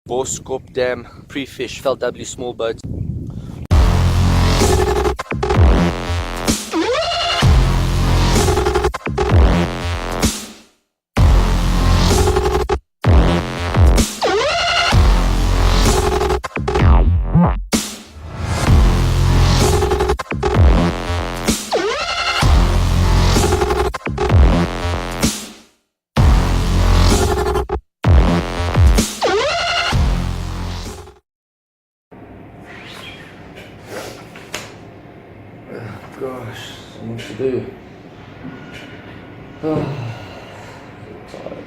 Borskorp Dam pre-fish, felt doubly small boat. Gosh, so much to do. Oh, so tired.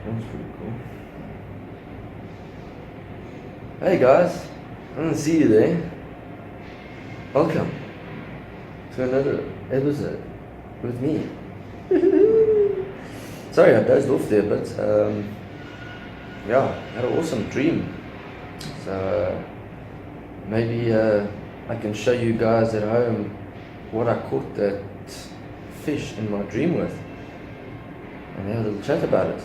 That's pretty cool. Hey guys, I didn't see you there. Welcome to another episode with me. Sorry I dozed off there, but yeah, I had an awesome dream. So maybe I can show you guys at home what I caught that fish in my dream with, and have a little chat about it.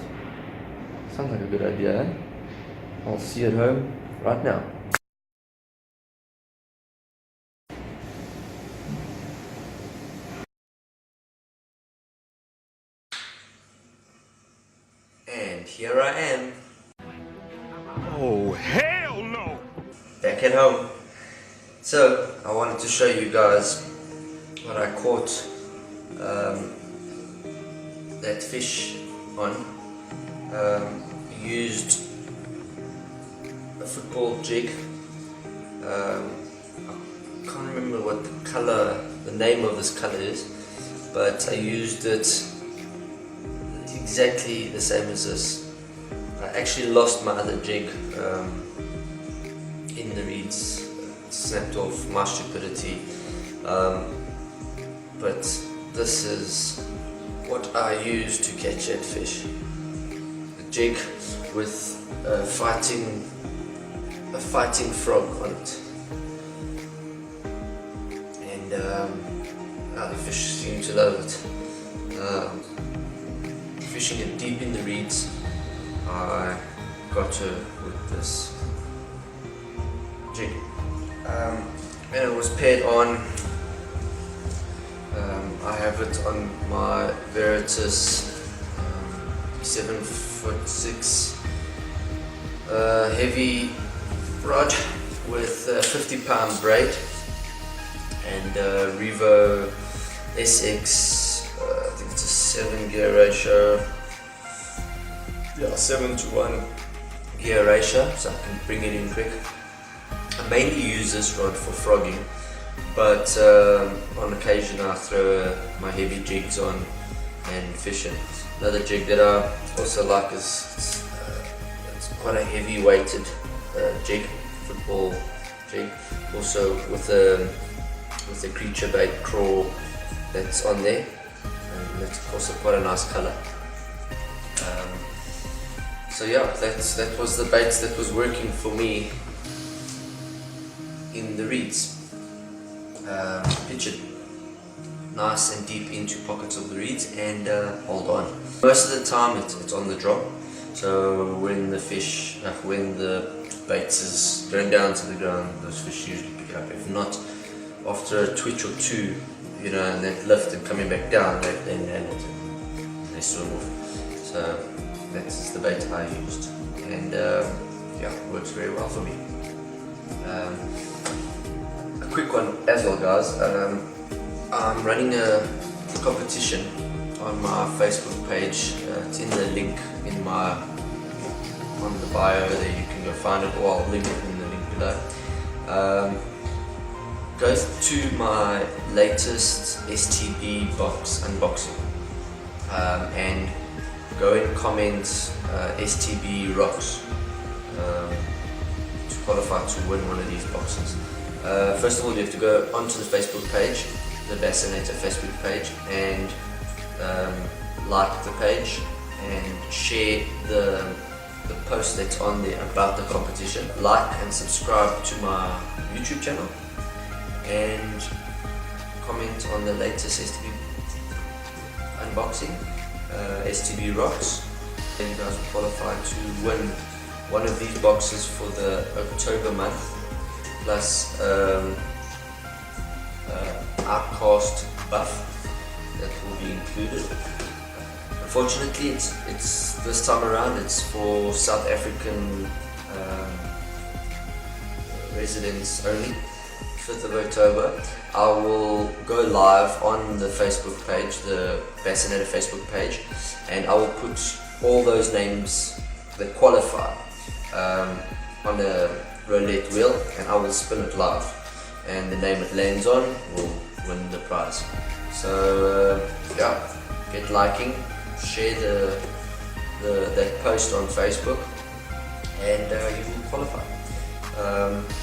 Sounds like a good idea, eh? I'll see you at home right now. And here I am. Oh, hell no! Back at home. So, I wanted to show you guys what I caught that fish on. Used a football jig. I can't remember what the color, the name of this color is, but I used it exactly the same as this. I actually lost my other jig in the reeds, snapped off, my stupidity, but this is what I use to catch that fish. A jig with a fighting frog on it. to love it. Fishing it deep in the reeds, I got to with this jig. And it was paired on, I have it on my Veritas 7'6" heavy rod with a 50-pound braid and Revo SX, I think it's a 7 gear ratio, yeah, 7:1 gear ratio, so I can bring it in quick. I mainly use this rod for frogging, but on occasion I throw my heavy jigs on and fishing. Another jig that I also like is it's quite a heavy weighted jig, football jig, also with a creature bait crawl that's on there, and it's also quite a nice colour. So yeah, that was the baits that was working for me in the reeds. Pitch it nice and deep into pockets of the reeds and hold on. Most of the time it's on the drop, so when the fish, when the baits is going down to the ground, those fish usually pick it up. If not, after a twitch or two, you know, and that lift and coming back down, they nail it and they swim off. So that's the bait I used, and yeah, works very well for me. A quick one as well, guys. I'm running a competition on my Facebook page. It's in the link in on the bio there, you can go find it, or I'll link it in the link below. Go to my latest STB box unboxing and go and comment STB rocks to qualify to win one of these boxes. First of all, you have to go onto the Facebook page, the Bassanator Facebook page, and like the page and share the post that's on there about the competition. Like and subscribe to my YouTube channel and comment on the latest STB unboxing, STB rocks, and you guys will qualify to win one of these boxes for the October month, plus OUTCASTS buff that will be included. Unfortunately, it's this time around it's for South African residents only. 5th of October, I will go live on the Facebook page, the Bassanator Facebook page, and I will put all those names that qualify on a roulette wheel, and I will spin it live, and the name it lands on will win the prize. So yeah, get liking, share that post on Facebook, and you will qualify.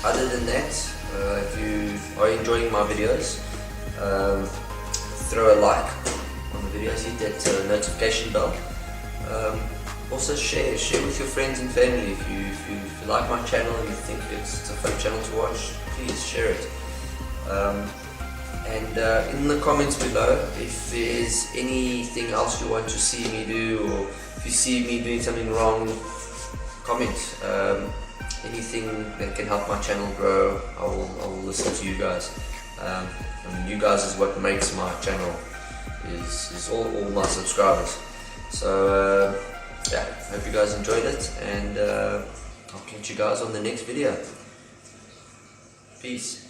Other than that, if you are enjoying my videos, throw a like on the videos, hit that notification bell. Also share with your friends and family. If you like my channel and you think it's a fun channel to watch, please share it. And in the comments below, if there's anything else you want to see me do, or if you see me doing something wrong, comment. Anything that can help my channel grow, I will listen to you guys. I mean, you guys is what makes my channel, is all my subscribers. So yeah, hope you guys enjoyed it, and I'll catch you guys on the next video. Peace.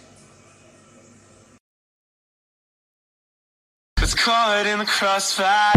It's caught in the crossfire.